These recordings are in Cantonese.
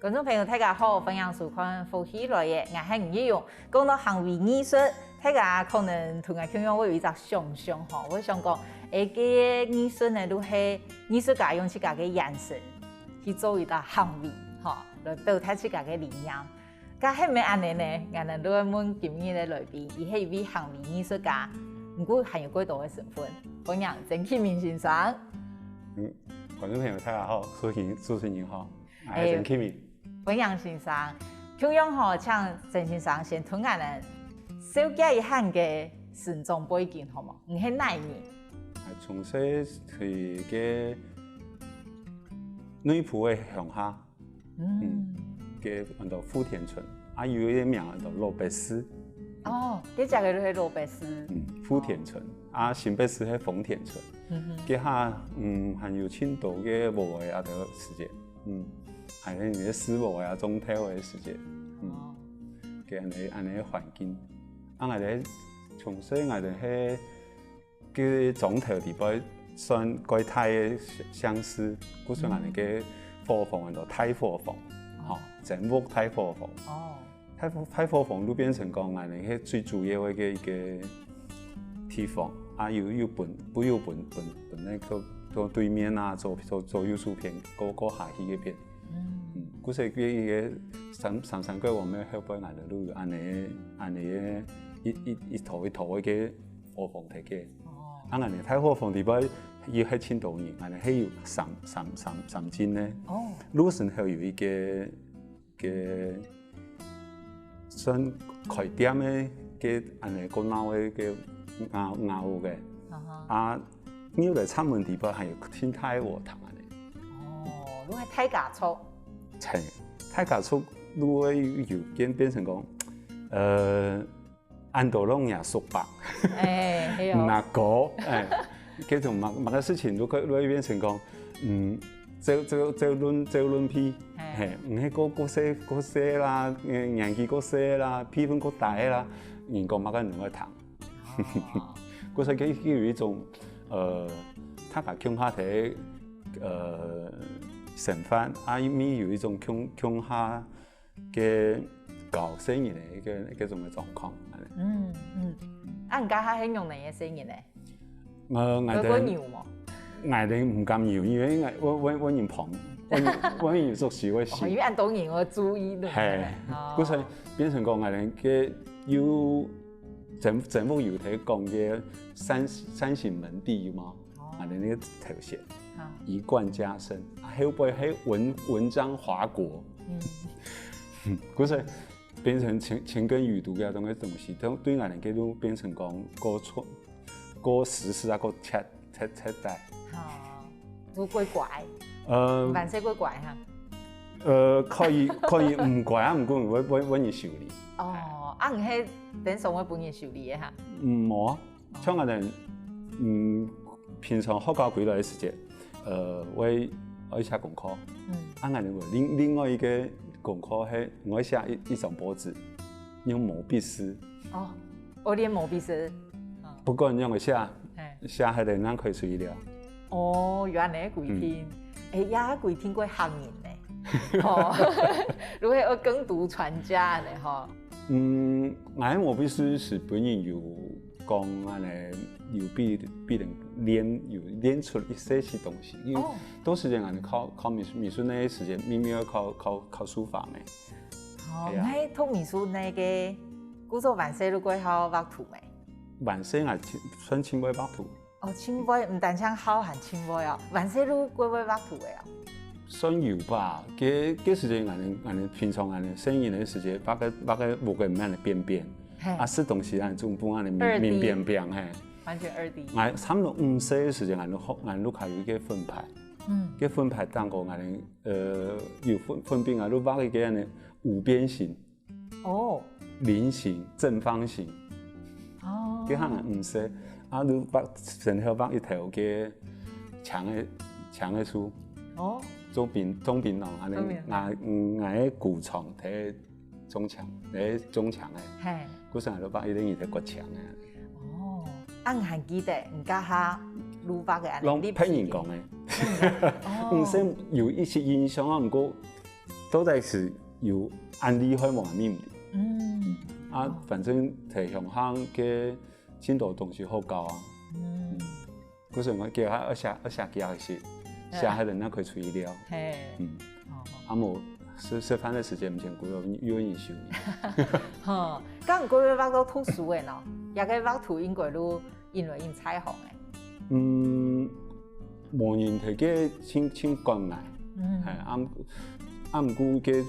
观众朋友大家好，欢迎收看福喜来嘅，我係吳一勇。講到行為藝術，大家可能同我傾向會有一個想象吼，我想講，個藝術呢都係藝術家用自家嘅眼神去做一道行為，吼，來表達自家嘅理念。咁係咪安尼呢？我哋都問今日嘅來賓，佢係一位行為藝術家，不過還有幾多嘅身份？歡迎曾啟明先生。觀眾朋友大家好，主持人好，我係曾啟明。歡迎先生，咁樣吼，請曾先生先同我哋小解一下嘅成長背景，好冇？你係哪一年？從小係嘅內埔嘅鄉下，嘅叫做富田村，有一個名叫做羅伯斯。哦，你食嘅都係羅伯斯。富田村，新北市係豐田村。嘅下還有青島嘅無嘅個時節，還有你嘅師母啊，中頭嘅時節，嘅安尼環境，我哋從小我哋係嘅中頭地方算幾大嘅相似，嗰時我哋嘅火房叫做太火房，整屋太火房，太火房都變成講我哋係最主要嘅一個地方。有本那個對面啊，做藝術片，個下去嗰邊，嗰時嘅三個我們後輩我哋都有安尼一套嘅火房睇嘅，我哋太火房地方要喺青島人，我哋係要三間咧，路上係有一個算開店嘅安尼個鬧嘅。咬嘅，要嚟出門地方係要天太和堂嘅。哦，都係太架厝。係，太架厝都會有變成講，安道龍也熟白。係啊。嗱個，嗰種乜嘅事情都會變成講，做論批，唔係個些啦，年紀個些啦，批分個大啦，人講乜嘅兩個堂。嗰時佢有一種他把鄉下睇成分，咪有一種鄉下嘅搞生意嘅一種嘅狀況。人家係用哪嘅生意咧？我哋唔敢要，因為我人旁，我人做事會事。因為按當然我注意到。係，嗰時變成講我哋嘅要。政府有睇講嘅三省門第嘛，我哋呢個頭銜一貫加深，後背係文章華國，嗰時變成情根語讀嘅種嘅東西，都對我哋嘅都變成講個時事啊個切代，都怪怪，萬世怪怪哈，可以唔怪啊，唔過我要修理。哦，唔係等上我本人修理嘅嚇。冇啊，像我哋平常學校幾多嘅時間，我寫功課，我哋另外一個功課係我寫一張報紙，用毛筆字。哦，我練毛筆字。不過用個寫係哋啱可以隨了。哦，原來係規定，也規定過行人咧。如果我耕讀傳家咧，嗬。我必須是本人有講有必能練出一些東西，因為多時間我哋考美術那些時間，明明要考書法咩？我讀美術那個，古早萬世都過考畫圖咩？萬世我算清尾畫圖。哦，清尾唔單止考還清尾啊，萬世都過尾畫圖嘅啊。算有吧，嗰時間我哋平常我哋生意嘅時間，畫個木嘅唔係邊邊，食東西我哋總本我哋面邊邊係。完全2D。我差唔多5歲嘅時間，我哋學有一個分派，個分派當過我哋有分邊我哋畫一個人五邊形，菱形、正方形，嗰下我5歲，都畫成條畫一條嘅長嘅書。中邊廊，我古牆睇中牆，睇中牆嘅，嗰時我畫一啲嘢骨牆嘅。我還記得，唔家下魯巴嘅安尼。聽人講嘅，唔識有一些印象啊，唔過到底是有安利开冇安咪唔哩？反正提向乡嘅真多东西好教啊。嗰時我叫他二下幾下時，下海人那可以處理了。冇吃飯的時間唔前過咗，有人收。咁過要畫到圖書嘅喏，也個畫圖應該都因為因彩虹嘅。冇人睇嘅清光嚟，係啱估嘅。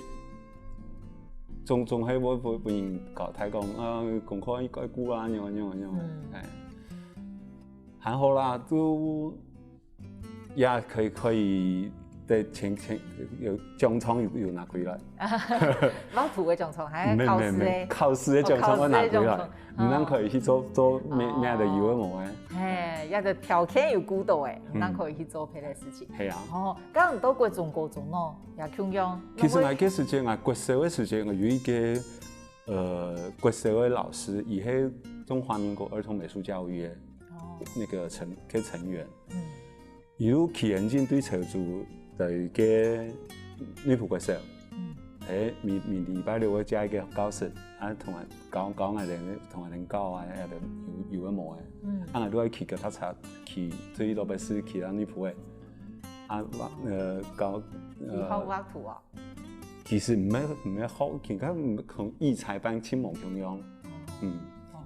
仲係我人教睇講啊，功課應該估啊，樣，還好啦，都也可以對前有獎狀有拿回來。畫圖嘅獎狀係考試嘅，考試嘅獎狀我拿回來，唔能可以去做咩的有嘅冇嘅。係，也就條件有估到嘅，唔能可以去做別的事情。係啊。咁到國中高中咯，也咁樣。其實我嘅時間，我國小嘅時間，我有一個國小嘅老師，伊係中華民國兒童美術教育嘅那個成員。伊有起眼睛對潮州對嘅女僕國小。明禮拜六我加一個教室，同埋講我哋同人教啊，有嘅冇嘅。我都係去腳踏車，去對老闆師去到女僕嘅。教。好畫圖啊！其實唔係好，其實同藝才班青某同樣。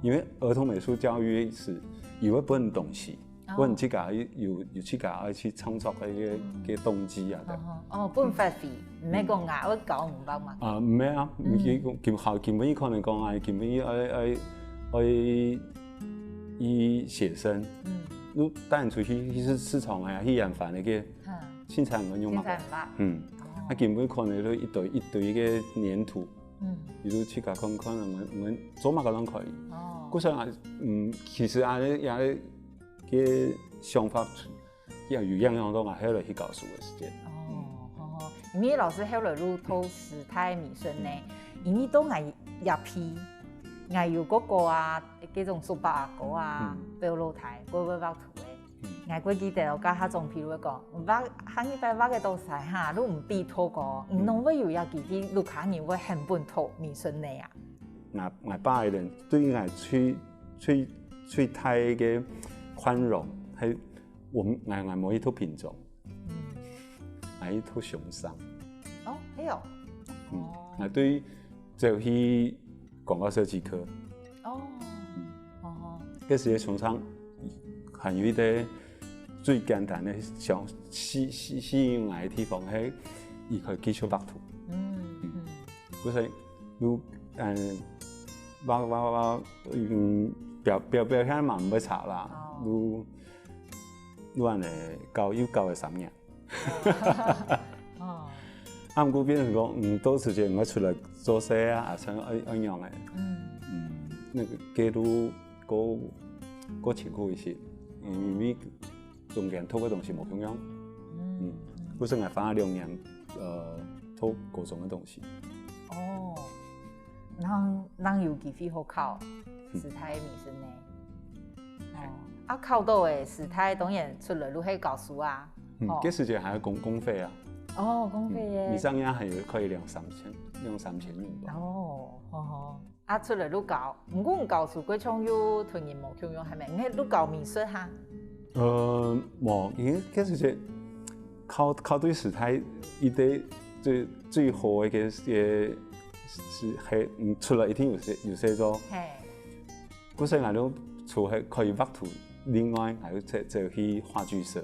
因為兒童美術教育是有一本東西。我自己有自己愛去創作嘅動機啊！本發揮，唔係講我教唔到嘛？唔係啊，基本可能講基本愛寫生。你帶人出去市場啊，去研發那個生產運用嘛。基本可能都一堆嘅粘土。比如去講可能我做乜個都可以。嗰時其實也嘅想法要有樣樣都我後來去教書嘅時間。因為老師後來入讀時態美術呢，因為都係入批，係有嗰個啊，嗰種數白啊嗰啊，標露台嗰個畫圖嘅，係佢記得我教下種譬如講，畫下一擺畫嘅東西嚇，都唔必拖個，唔弄會有要記啲錄下年會很本土美術呢啊。我爸嘅人對我最大嘅寬容係我冇一套品種，係一套熊山。係哦。我對就去廣告設計科。嗰時嘅熊山係有一啲最簡單嘅想吸引我嘅地方係，伊可以繼續畫圖。嗰時如畫表現嘛唔會差啦。你話嚟教嘅3年，啱嗰邊講多時間我出來做嘢啊，想一樣嘅，那個記錄個情況一些，因為中間偷嘅東西冇咁樣，嗰時我花2年偷各種嘅東西。人有機會好考時態美術呢？考到嘅時態當然出來都係教書啊。嗰時間還有公費啊。公費嘅。你上年係可以2、3千元吧。出來都教，唔過唔教書，佢仲要同人冇共用係咪？你都教美術嚇？冇，因為嗰時間考對時態，一啲最好嘅是出來一定有寫咗。嗰時我都除係可以畫圖。另外還有就去話劇社。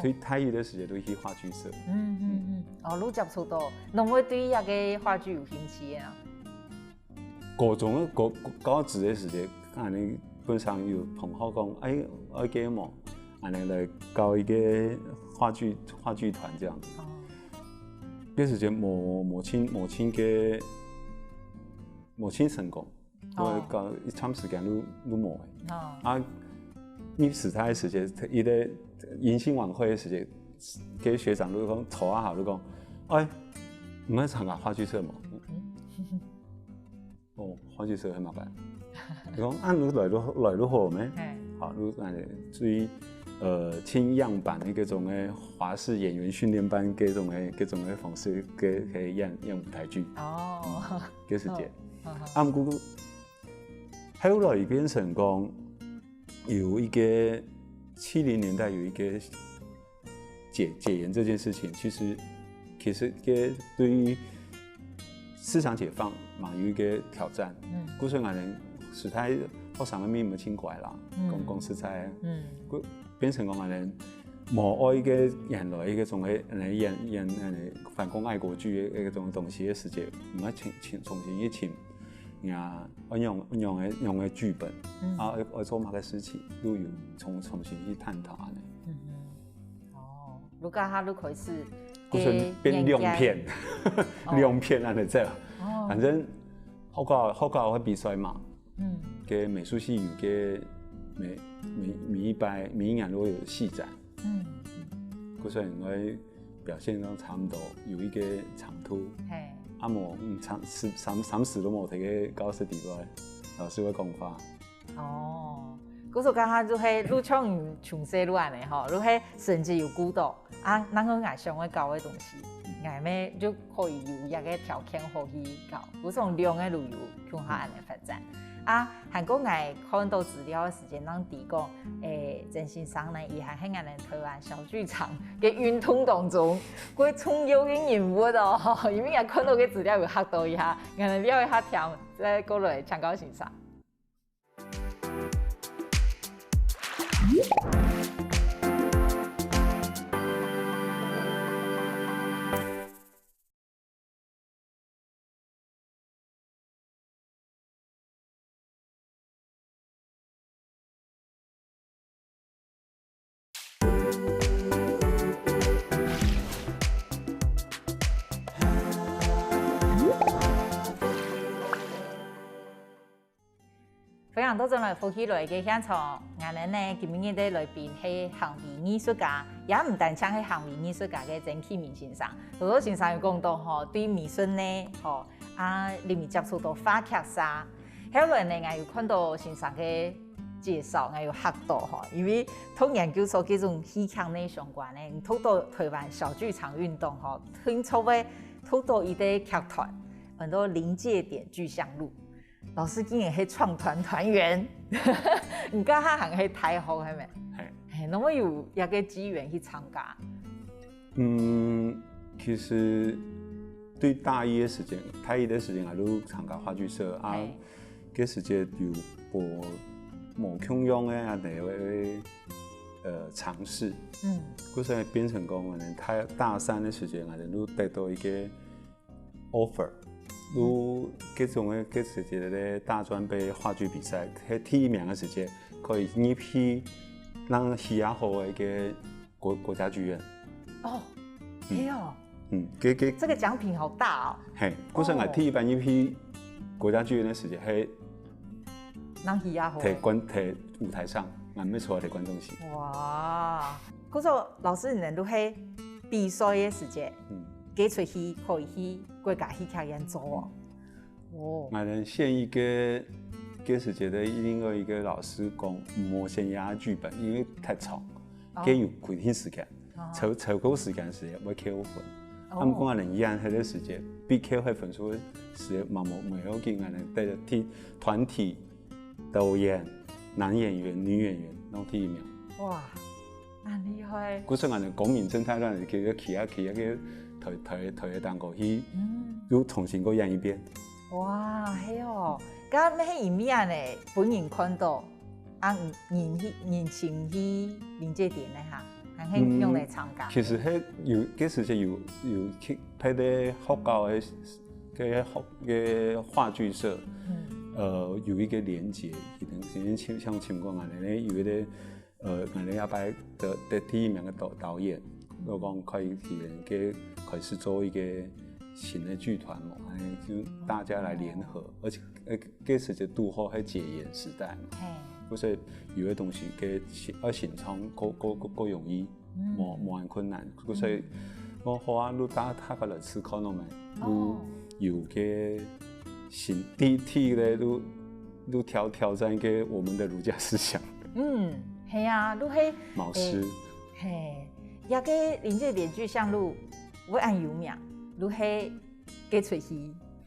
對太餘的時間都去話劇社。你接觸到，你會對一個話劇有興趣啊？高中高職嘅時間，你本上有同學講，我嘅麼，你來搞一個話劇團這樣子。嗰時間冇錢成功。我搞一長時間都冇嘅。你時態嘅時間，伊個迎新晚會嘅時間，嘅學長都講坐下後都講，唔係參加話劇社冇？話劇社係麻煩。你講你來都好咩？好，你最请样板的各种的华视演员训练班各种的方式去演舞台剧。哦，嗰时节，不过后来变成讲有一个70年代有一个解严这件事情，其实对于市场解放嘛有一个挑战。古时我们时代学生的面冇清怪啦，讲实在，变成讲我们冇爱个原来一种嘅演反攻爱国剧嘅一种东西嘅世界，唔要重新去请。呀，用嘅剧本，我做某个时期都有重新去探讨安尼。哦，如果他都可以是，就是变亮片，亮片安尼做。反正好搞会比赛嘛。嘅美术系有嘅每一年都会有戏展。嗰时应该表现都差唔多，有一个长途。三時都冇睇嘅教室地方，老師會講法。哦，嗰時講下就係你唱唱西路安尼吼，你係甚至有鼓蹈啊，咱個愛上會教嘅東西，愛咩就可以有一個條件可以教。嗰種量嘅旅遊向下安尼發展。啊，韓國愛看到資料嘅時間，咱提講，鄭先生呢，伊係喺我哋台灣小劇場嘅運動當中，佢重要嘅人物哦，因為我看到嘅資料有嚇到一下，我哋了一下聽，再過來參考欣賞。非常多種來歡喜來嘅現場，我哋呢今日嘅來賓係行為藝術家，也唔單止係行為藝術家嘅曾啟明先生。好多先生有講到吼，對美術呢，吼你咪接觸到花劇沙。後來呢，我有看到先生嘅介紹，我有學到吼，因為同研究所嗰種戲劇呢相關呢，透過台灣小劇場運動吼，聽說會透過一個劇團，很多臨界點劇象路。老師竟然係創團員，而家他還係太好係咪？係，那麼有一個機緣去參加。其實對大一的時間我都參加話劇社啊，嗰時間有無窮樣嘅啊那位嘗試，嗰時變成講我哋大三的時間我哋都得到一個 offer。如嗰種嘅嗰時節咧大專杯話劇比賽，喺第一名嘅時節可以入去讓戲亞好嘅國家劇院。哦，係哦。這個獎品好大哦。係，嗰時我第一班入去國家劇院嘅時節係讓戲亞好。睇舞台上，我咪出來睇觀眾席。哇！嗰時老師人都係比賽嘅時節。給出去可以去國家戲劇院做哦。我哋現一個嗰時節的另外一個老師講，唔好先壓劇本，因為太長，佢有規定時間，超過時間時會扣分。咁講我哋依樣喺啲時節，比扣喺分數時冇要緊，我哋帶着團體導演、男演員、女演員攞第一名。哇，咁厲害！嗰時我哋光明正大讓人叫佢企一個。台嘅蛋糕去，又重新過演一遍。哇，係哦！咁咩係咩啊？呢本人看到啊，年前去臨界點咧嚇，係用嚟參加。其實係有嗰時就有去喺啲學校嘅話劇社，有一個連結，像情況下咧，有一啲我哋一擺得第一名嘅導演。我講可以開始做一個新的劇團嘛，就大家來聯合，而且嗰時就拄好喺戒嚴時代嘛，所以有啲東西嘅要形成夠容易，冇咁困難，所以我好啊，你打個來思考咯咪，有嘅新第一咧，都挑戰嘅我們的儒家思想。系啊，你迄毛诗，嘿，也个临界连续项路，我按有名，你迄鸡喙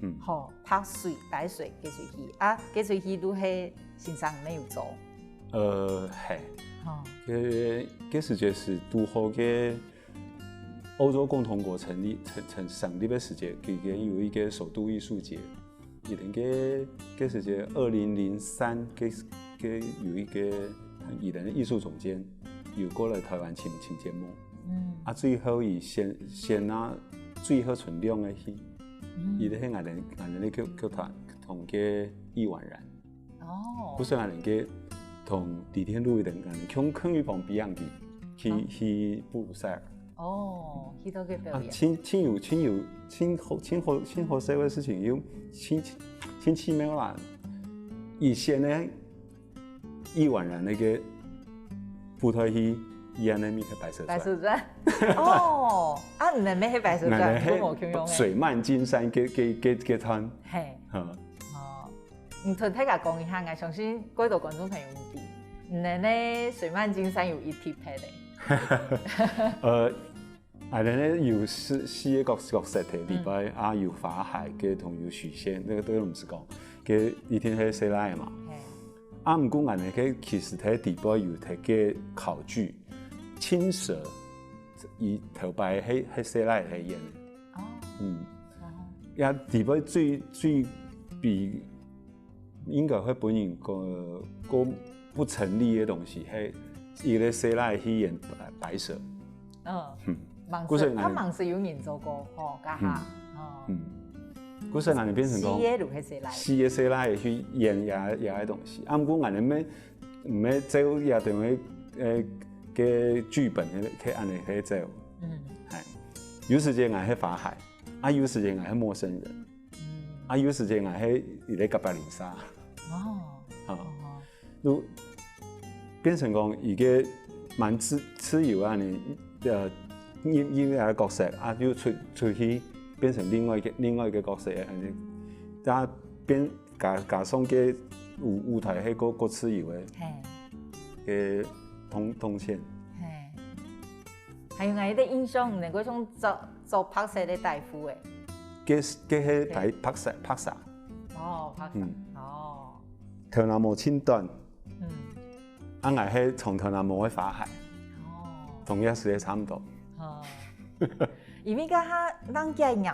鱼，吼，拍水白水鸡喙鱼啊，鸡喙鱼你迄身上没有做？嘿，这世界是拄好嘅欧洲共同国成立的时间，佢有一个首都艺术节，以前嘅世界2003嘅有一个艺人的艺术总监有过来台湾请节目，啊，最后以先啊最好存量的戏，伊咧迄艺人咧剧团同嘅易婉然，不是艺人嘅。同李天禄等人坑于旁比样的去布鲁塞尔。哦，去到个表演。亲和社会事情有亲奇妙啦。以前呢，易婉然那个舞台戏，伊安尼咪係白蛇传。白蛇传。哦，啊，唔係咩係白蛇传？我冇形容嘅。水漫金山嘅團。係。唔同大家講一下，我相信各位觀眾朋友唔知，唔係咧水漫金山有一貼拍咧。係咧有四個角色嘅，禮拜啊有法海嘅同有許仙，呢個都唔是講嘅以前係寫來嘛。啊，唔過人哋其實喺禮拜有睇嘅考據，青蛇以頭擺喺寫來係演。哦。呀，禮拜最比。應該佢本人個不成立嘅東西，係伊咧寫來去演白蛇。盲蛇，他盲蛇有演做過，家下。嗰時人哋變成講，四個寫來去演也嘅東西。啊，唔過人哋唔咩走也同佢嘅劇本去按嚟去走。係有時間係法海，啊有時間係陌生人。啊，有時間係伊咧甲白靈沙，都變成講而家蠻自由啊！你因為個角色啊，要出去變成另外一個角色啊！你但變加上嘅舞台係個自由嘅動線。還有我啲印象，唔係嗰種做拍攝嘅大夫嘅。佢係拍攝。哦，拍攝。哦。頭南無千段。啊，我係從頭南無去法海。哦。同一時間差唔多。哦。因為家下咱嘅人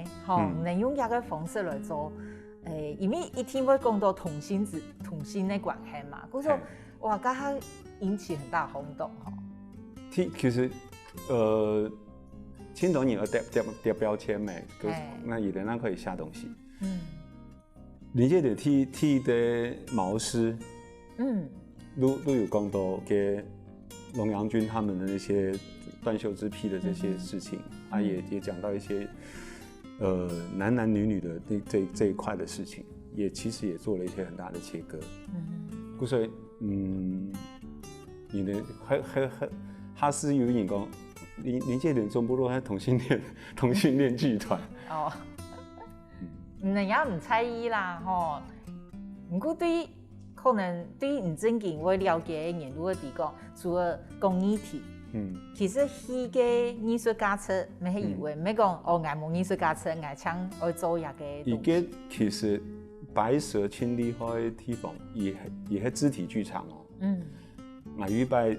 呢，吼，唔能用一個方式來做。因為一天會講到同性嘅關係嘛，嗰種哇，家下引起很大轟動吼。其實，青島你要貼標籤咩？那有的人可以下東西。你這個剃的毛絲，都有講到給龍陽君他們的那些斷袖之癖的這些事情，也講到一些男女的這一塊的事情，其實也做了一些很大的切割。所以你的他是有人講。臨界點中部落係同性戀劇團。哦，人家唔猜疑啦，吼。不過可能對唔正經我了解嘅人，如果講除了工藝體，其實佢嘅藝術價值唔係以為，唔係講我冇藝術價值，我想我做一個東西。而家其實白蛇清厲害嘅地方，也係肢體劇場哦。我預備。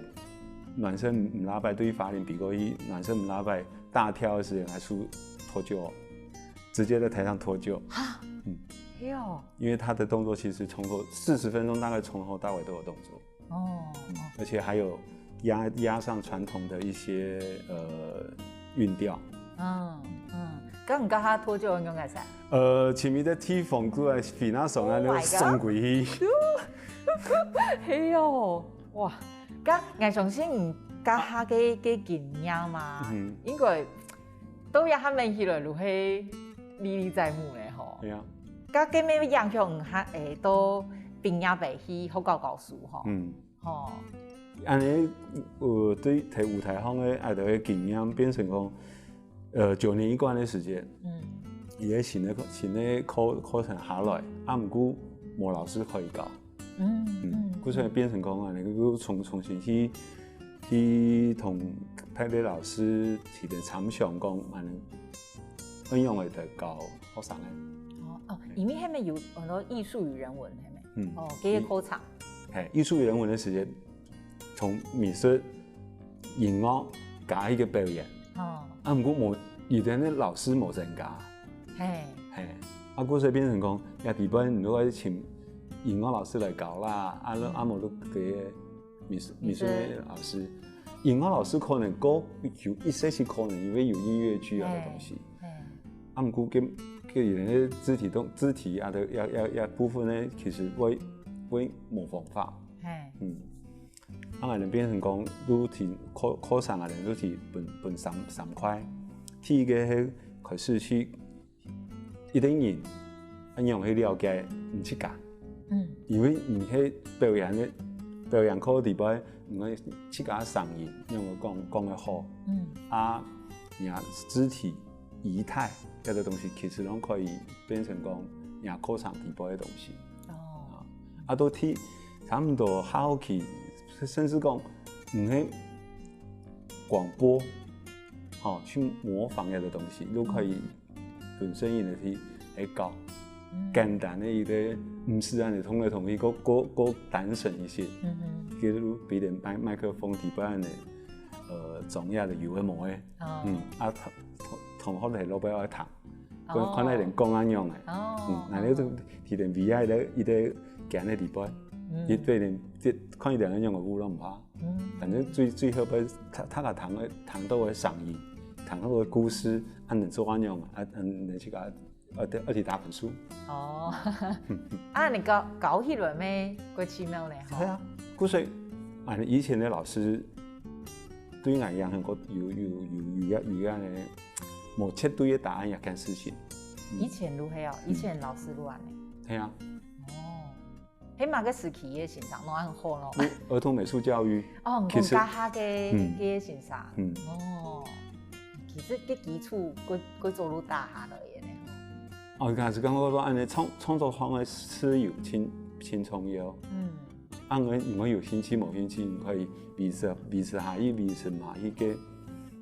男生唔拉拜對於法令比過一，男生唔拉拜大跳的時間還出脫臼，直接在台上脫臼。因為他的動作其實從頭40分鐘，大概從頭到尾都有動作。而且還有壓上傳統的一些韻調。咁唔家下脫臼用嘅啥？前面的踢縫都係比那手那個送鬼去。哇！我相信唔家下嘅經驗嘛，應該都有下面起來就係歷歷在目咧吼。係啊，家嘅咩影響唔下都邊也未去好教書吼。吼。安尼對睇舞台上嘅愛到嘅經驗變成講9年一貫嘅時間。而家新嘅課程下來，唔過冇老師可以教。故所以变成讲啊，那个重新去同派啲老师提的参详讲，安尼运用会得教学生嘅。哦，里面下面有很多艺术与人文，下面这个课程。艺术与人文的时间，从美术、音乐加一个表演。不过有啲啲老师冇增加。故所以变成讲，也底本如果请音乐老师来教啦，冇都给美术老师。音乐老师可能有一些是可能因为有音乐剧啊的东西。不过跟人的肢体啊的也部分呢，其实会模仿化。人变成讲，都提课上啊，人都提分三块。第一个係開始去一定人一樣去了解唔去教。因為唔係表演課地方，唔係去教上癮，因為講得好。肢體儀態嗰啲東西，其實都可以變成講課場地方嘅東西。都睇差唔多好奇，甚至講唔係廣播。去模仿一個東西都可以本身伊嚟去教，簡單的一個唔是按你同來同去個單純一些，譬如俾點麥克風底板嘅裝下就有嘅模嘅，同學哋老闆愛談，可能連講一樣嘅，嗱你都提點 VR 伊啲揀嘅底板，伊對點看一點一樣嘅烏都唔怕，反正最後邊他個談到嘅上癮。談嗰個故事，能做安樣能去去打本書。你搞起來咩？幾奇妙咧！係啊，故所以以前嘅老師對我一樣有嘅冇絕對嘅答案一件事情。以前如何啊？以前老師如何呢？係啊。喺某個時期嘅先生，我很好咯。兒童美術教育。其實家下嘅先生。其實個基礎佢做到大下來嘅咧。開始講我講安尼創作方嘅自由輕重要。如果有興趣冇興趣，你可以維持下去維持埋去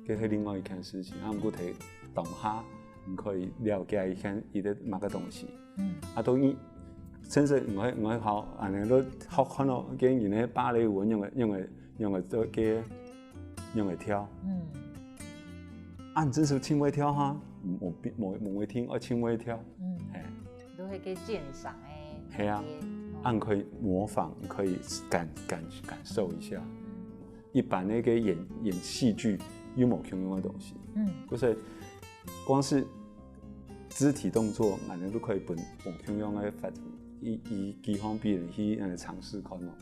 嘅另外一件事情。不過睇當下，你可以了解一下伊啲某個東西。到伊甚至我學安尼都學看到嘅人咧芭蕾舞用嚟做嘅用嚟跳。你真是輕微跳哈，冇會聽，我輕微跳。都係嘅鑑賞誒。係啊，你可以模仿，可以感受一下。一般那個演戲劇有冇用嘅東西？就是光是肢體動作，你都可以本冇用嘅發以幾方便去嘗試看咯。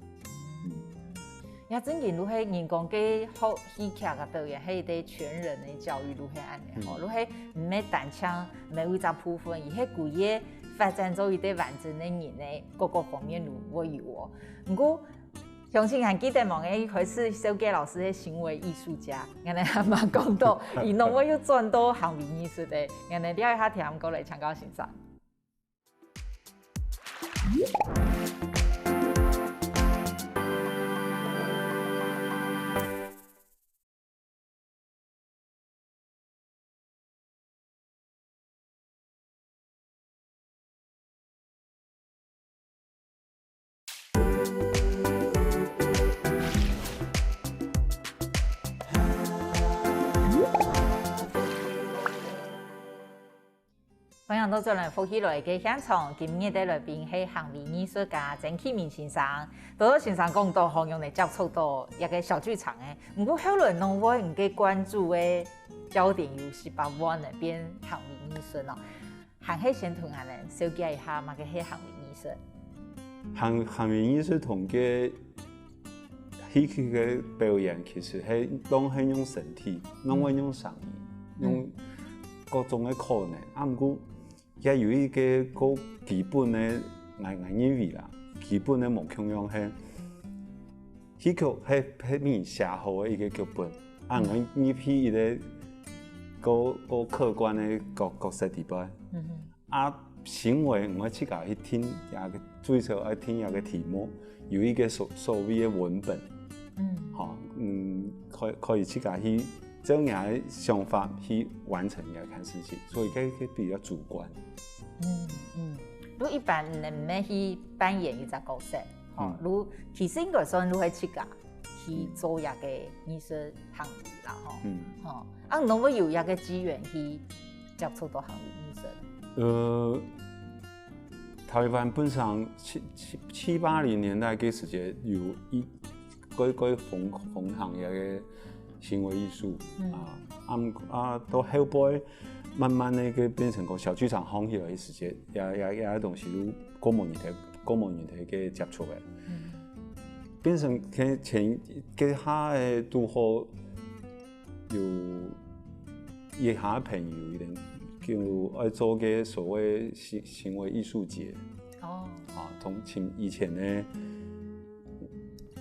也真嘅，如果人講嘅學戲劇嘅表演，係對全人嘅教育，如何安尼？如果唔係單槍，唔係為咗部分，而係規個發展做一個完整嘅人嘅各個方面如何有哦。不過，相信還記得望嘅一開始小傑老師嘅行為藝術家，我哋阿媽講到，伊弄我要轉到行為藝術嘅，我哋了一下聽佢嚟參考欣賞。歡迎到這裡福喜來嘅現場，今日嘅來賓係行為藝術家曾啟明先生。到先生講到好用嚟接觸到一個小劇場嘅，不過後來我唔嘅關注嘅焦點有18灣那邊行為藝術咯。行係先同下人小結一下嘛，嘅係行為藝術。行為藝術同嘅戲劇嘅表演其實係當係用身體，唔係用聲音，用各種嘅可能。不過也有一個基本嘅我認為啦，基本嘅目標樣係戲劇係面寫好嘅一個劇本，我呢批一個客觀嘅角色地方，行為我自己去聽也個最少要聽也個題目，有一個所謂嘅文本，可以自己去將你嘅想法去完成一件事情，所以佢比較主觀。如一般人唔去扮演一個角色，如其實應該算如係自己去做一個藝術行業啦，能唔有一個機緣去接觸到行業藝術？台灣本上七八零年代嘅時間有個風行嘅行為藝術，到後輩慢慢咧佢變成個小劇場行起來嘅時間，也東西都過門年頭嘅接觸嘅，變成佢前佢下嘅都好有一下朋友一定。叫愛做嘅所謂行為藝術節，同以前咧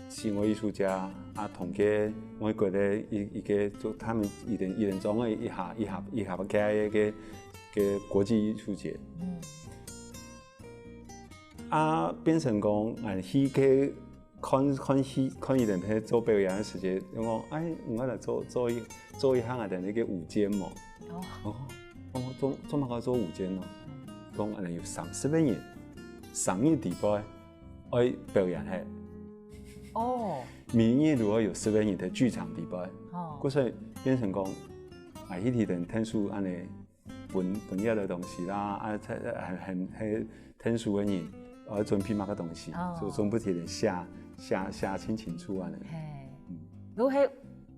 行為藝術家同嘅外國咧一個做，他們一定做嘅一下嘅國際藝術節，變成講去嘅看一定喺做表演嘅時間，我嚟做一下人哋嘅舞間嘛。做乜個做舞間咯？講我哋要30個人上一地方愛表演係。明年如果有10個人喺劇場地方，嗰所以變成講呢啲人聽書安尼本業嘅東西啦，係聽書嘅人，我準備乜個東西，就總不停地寫清楚安尼。如係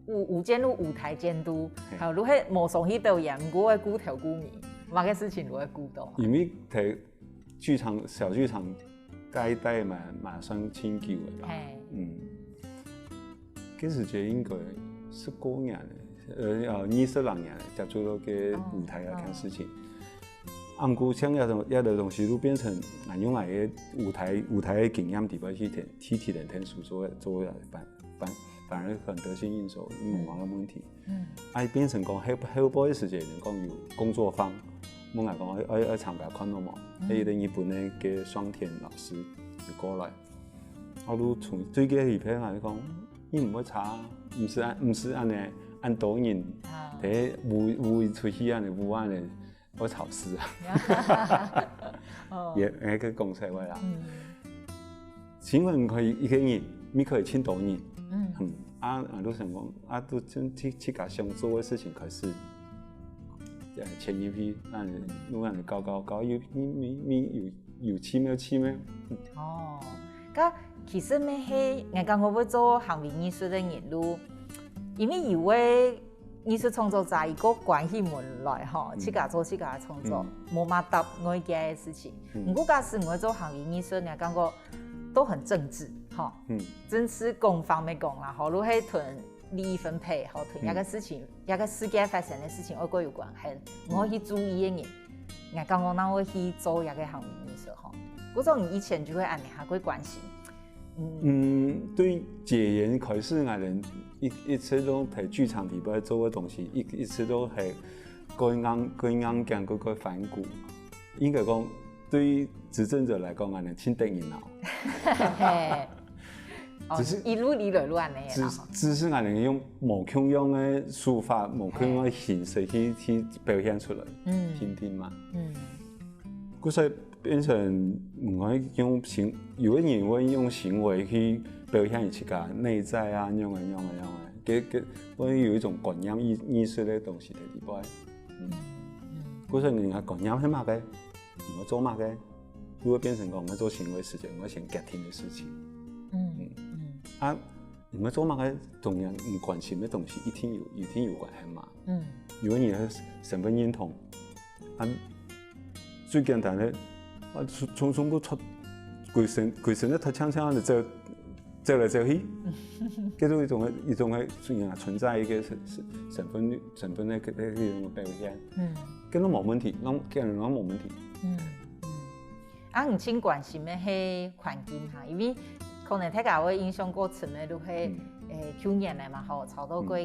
舞間如舞台監督，如係無上去表演，唔會顧頭顧面，乜嘅事情都會顧到。因為睇劇場小劇場街帶嘛算清舊嘅吧。嗰時節應該19年，20年接觸到嘅舞台啊件事情。唔過像一個東西都變成用嚟嘅舞台嘅經驗地方去提人聽書做反而很得心應手，冇乜問題。變成講後輩嘅時間，講有工作坊，冇嚟講愛參加看到嘛。喺日本嘅雙田老師就過來，我都從最近一篇嚟講，你唔會查，唔是按導人，睇會出去安尼舞安尼，我炒死啊！也個講實話啦，請問可以一個人，你可以請多人。都想講，都真自己想做嘅事情，可是前一批你搞，有錢咩？其實咩係我講我要做行為藝術嘅人路，因為以為藝術創作在一個關係門來自己做自己嘅創作，冇乜答外界嘅事情。不過假使我做行為藝術，我講過都很政治。政治講方面講啦，如係同利益分配，同一個事情、一個世界發生嘅事情，我個有關係，我去注意嘅人，我講我那會去做一個行為藝術，嗰種以前就會按你下會關心。對解嚴開始，我哋一直都喺劇場裏邊做嘅東西，一直都係個啱講嗰個反骨，應該講對執政者嚟講，我哋親敵人咯。只是一路嚟亂嘅，只是我哋用無窮樣嘅書法、無窮樣嘅形式去表現出來，聽嘛。所以變成唔可以用有啲人會用行為去表現自己內在啊，樣嘅，會有一種觀念意識嘅東西喺裏邊。所以人家觀念係乜嘅，我做乜嘅，都會變成講我做行為時間，我想家庭嘅事情。你們做乜嘅同人唔關心嘅東西，一定有關係嘛？如果你係身份認同，最簡單嘅，從不出鬼神一頭槍槍就走來走去，叫做一種係存在一個身份嘅一種表現，咁都冇問題，咁冇問題。唔清關心嘅係環境嚇，因為可能大家會影響過程咧，都係去年嚟嘛，炒到嗰個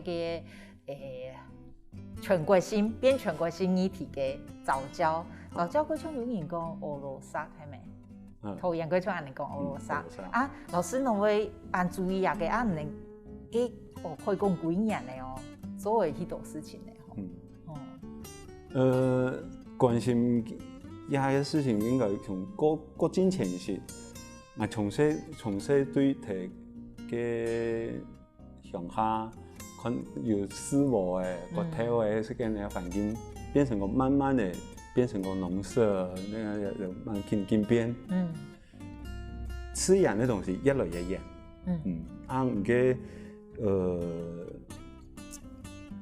全国性变全国性议题嘅早教，早教嗰種有人講俄羅斯係咪？討厭嗰種人講俄羅斯啊，老師侬會按注意啊嘅啊，能嘅可以講幾年嘅哦，做為許多事情嘅關心一下嘅事情應該從個金錢一些，啊從細對睇嘅鄉下。看有私募的、國體的這個環境，變成個慢慢的變成個農舍，那個慢漸變。吃養的東西越來越嚴。唔嘅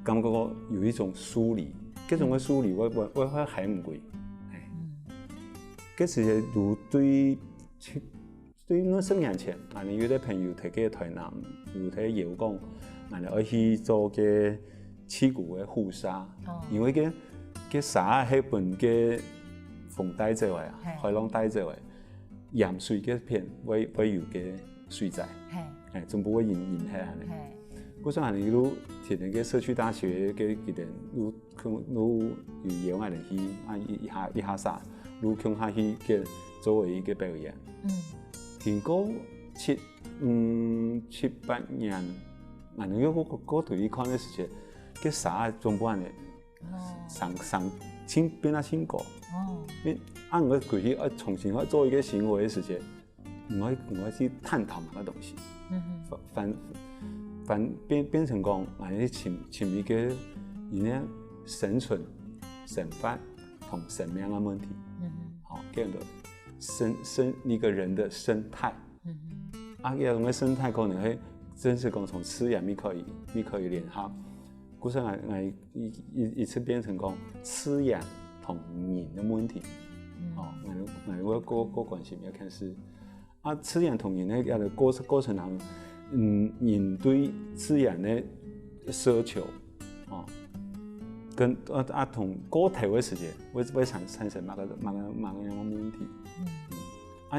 感覺有一種疏離，這種嘅疏離我係唔貴。嗰時如對我10年前，我有啲朋友提起台南，有睇謠講。我哋去做嘅刺骨嘅護沙，因為嘅沙係本嘅風帶走嘅，海浪帶走嘅，鹽水嘅片會有嘅水災，全部會引起嚟。嗰陣我哋都填嘅社區大學嘅幾點，都有我哋去一下沙，都向下去嘅作為一個表演。經過7、8年。我哋嗰對伊看嘅時節，嘅沙全部人上變得清高。按我過去重新去做一個行為嘅時節，我去探討某個東西。反變成講，我哋前面嘅人生存、生活同生命嘅問題。叫做一個人的生態。一個人嘅生態可能係。真是講從吃養你可以聯合，故所我一次變成講吃養同人的問題，我個關係要看是啊吃養同人呢要的過程中，人對吃養的奢求，跟同個體嘅時間會產生某個樣嘅問題，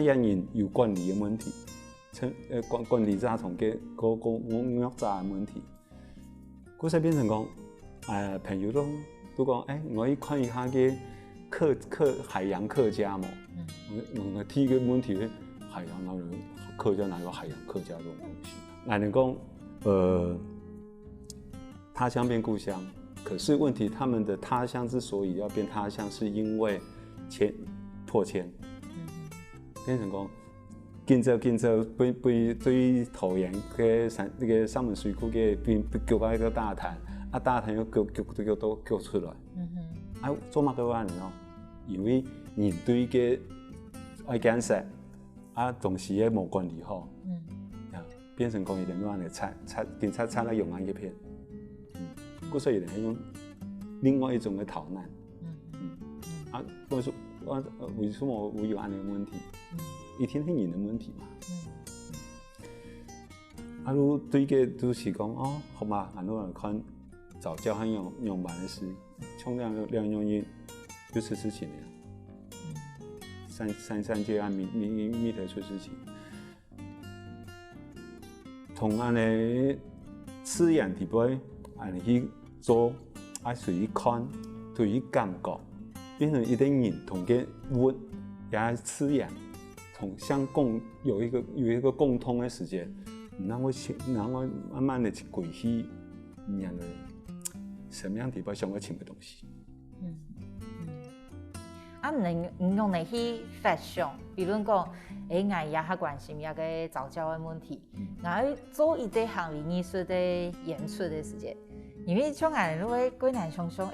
人有管理嘅問題。管理者同嘅個工作者嘅問題，嗰時變成講，朋友都講，我要看一下嘅海洋客家嘛，我提個問題咧，海洋那個客家哪有海洋客家這種東西？我哋講，他鄉變故鄉，可是問題，他們的他鄉之所以要變他鄉，是因為拓遷，變成講。見就對桃園嘅三文水庫嘅變叫翻一個大潭，大潭又叫出來，做乜嘅話呢？因為人對嘅愛建設，總是也冇管理好，變成講一點樣嚟拆來用一片，嗰時有人係用另外一種嘅逃難，為什麼會有咁樣嘅問題？一天係人的問題嘛，如對嘅都是講好嘛，很多人看早教很用辦的事，從兩樣人就是事情了，三屆密特出事情，同安尼飼養地位，安尼去做，隨意看，隨意感覺，變成一啲人同嘅物也係飼養。有一個共通的時間，然後慢慢的去歸去人的什麼樣地方想要尋嘅東西。唔用嚟去發想，比如講，我也較關心一個早教的問題，我做一啲行為藝術的演出的時間，因為像我哋會歸難想想，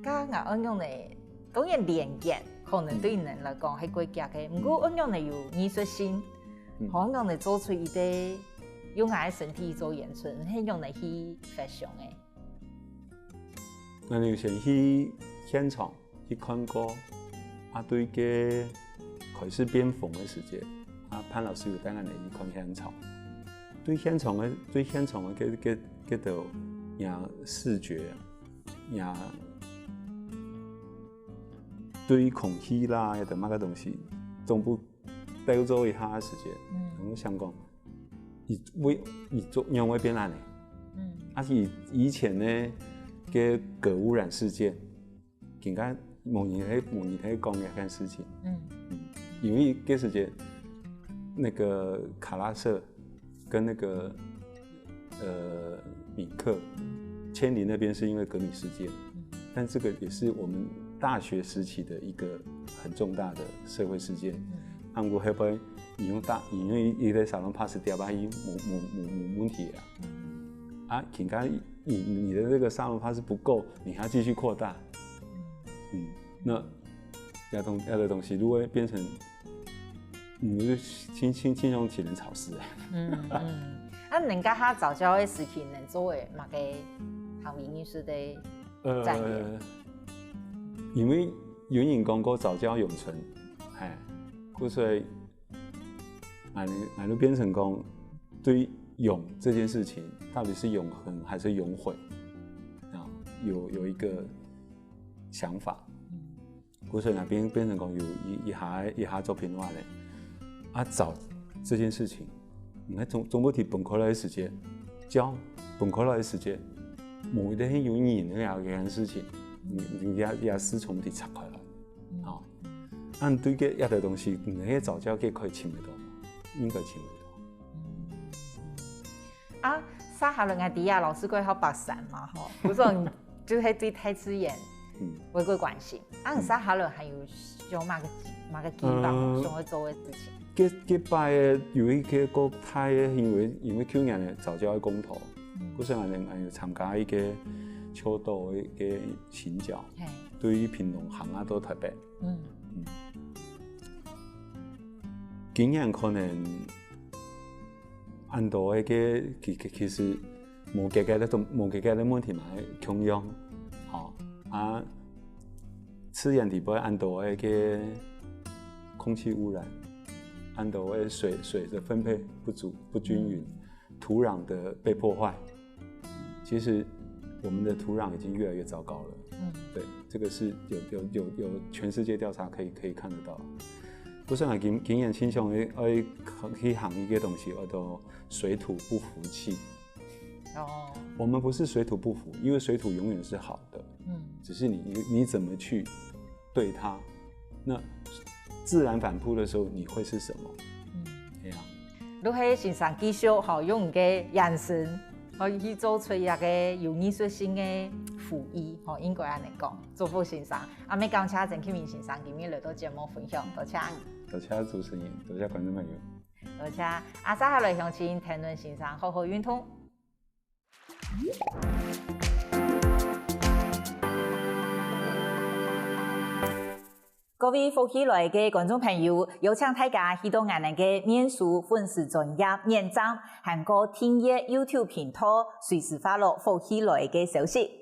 加我用嚟當然連結。可能對人來講係貴價嘅，不過用嚟有藝術性，可能用嚟做出一啲用我嘅身體做演出，係用嚟去發想嘅。我哋先去現場去看過，對嘅開始變風嘅時節，潘老師有帶我哋去看現場，對現場嘅嗰度也視覺也。對於空氣啦，又等乜嘅東西，總部調做一下時間。我想講，因為變難嘅。以前呢，嘅核污染事件，更加模拟喺讲嘅一件事情。因为嗰时间那个卡拉社跟那个米克千里那边是因为革命事件，但这个也是我们大学时期的一个很重大的社会事件。韩国迄边因为伊在沙龙 pass 掉吧，伊冇问题啊。更加你的这个沙龙 pass 不够，你还要继续扩大。那要的东西如果变成，就轻松岂能草事人家他早教的事情能作为哪个行业艺术的展演？因为有人讲过早教永存，所以俺就变成讲对于永这件事情，到底是永恒还是永毁有一个想法。所以那边变成讲有一下作品话咧，早这件事情，你看总部提本科的时间，教本科的时间，冇一定有人嘅件事情，也是从地拆开来，按对个一的东西，你那些早教嘅可以请得到，应该请得到。沙哈伦嘅底下老师佢好白散嘛，不是你就是对台词演。为过关心，沙哈伦还有上哪个地方想要做的事情？嗰摆有一个国泰的，因为去年的早教的公投，嗰时俺有参加一个秋岛的一个行脚，对于平农行都特别。今年可能按多一个其实冇解决的问题嘛，穷用，次眼底不会按多的个空气污染，按多的水的分配不足不均匀，土壤的被破坏。其实我们的土壤已经越来越糟糕了。对，这个是有全世界调查可以看得到。不是今年倾向去行一个东西叫做水土不服气。我们不是水土不服，因为水土永远是好的。只是你怎么去对它，那自然反扑的时候你会是什么？如果欣赏继续用你的眼神，去做出一个有艺术性的服役，应该安尼讲，祝福欣赏。没感谢郑启明先生今日来到节目分享，多谢。多谢主持人，多谢观众朋友。多谢沙哈伦乡亲谈论欣赏，好好运通。各位福喜来嘅观众朋友，有请大家去到我哋嘅面书粉丝专页面站，韩国听业 YouTube 频道，随时发落福喜来嘅消息。